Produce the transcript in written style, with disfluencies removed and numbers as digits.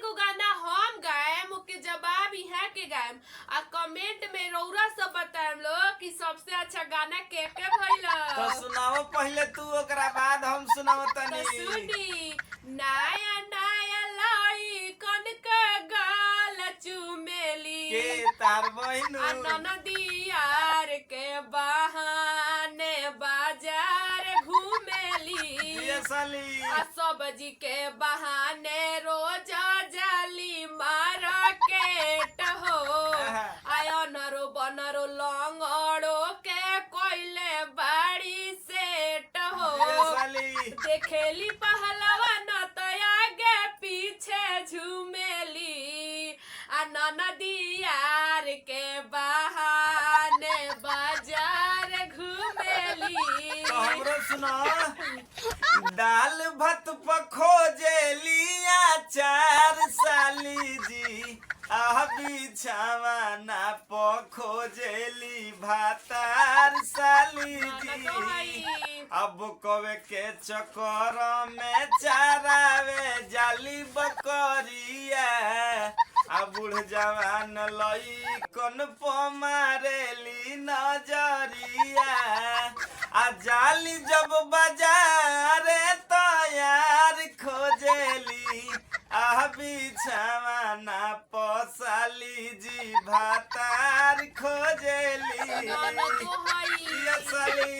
उ गाना हम गाएम ओके जवाब यहाँ के गाएम आ कमेंट में रौरा सब बताएम लोग कि सबसे अच्छा गाना के भइल। तो सुनाओ पहले तू ओकरा बाद हम सुनाओ तो तनी। सुनी नया नया लाई कन के गाल चुमेली के तार बहिनू आ ननदियार के बहाने बाजार घूमेली ये साली आ सब्जी के बहाने रोज जाली मार्केट हो आयो नरो बनरो लंगड़ो के कोइले बाड़ी सेट हो ये साली देखेली पहलवा न तो आगे पीछे झूमेली आ ननदियार के बहाने बाजार घूमेली। तो हमरो सुना दाल भात पखोजेली अचार साली जी आ बिछावा ना पखोजेली भातार साली जी। अब कवे के चक्कर में चारावे जाली बकरिया आ बूढ़ जवान लई कन पमारेली नजरिया आ जाली जब बाजारे तो यार खोजेली आ बिछावा ना पसाली जी भातार खोजेली। ननदो हई ये साली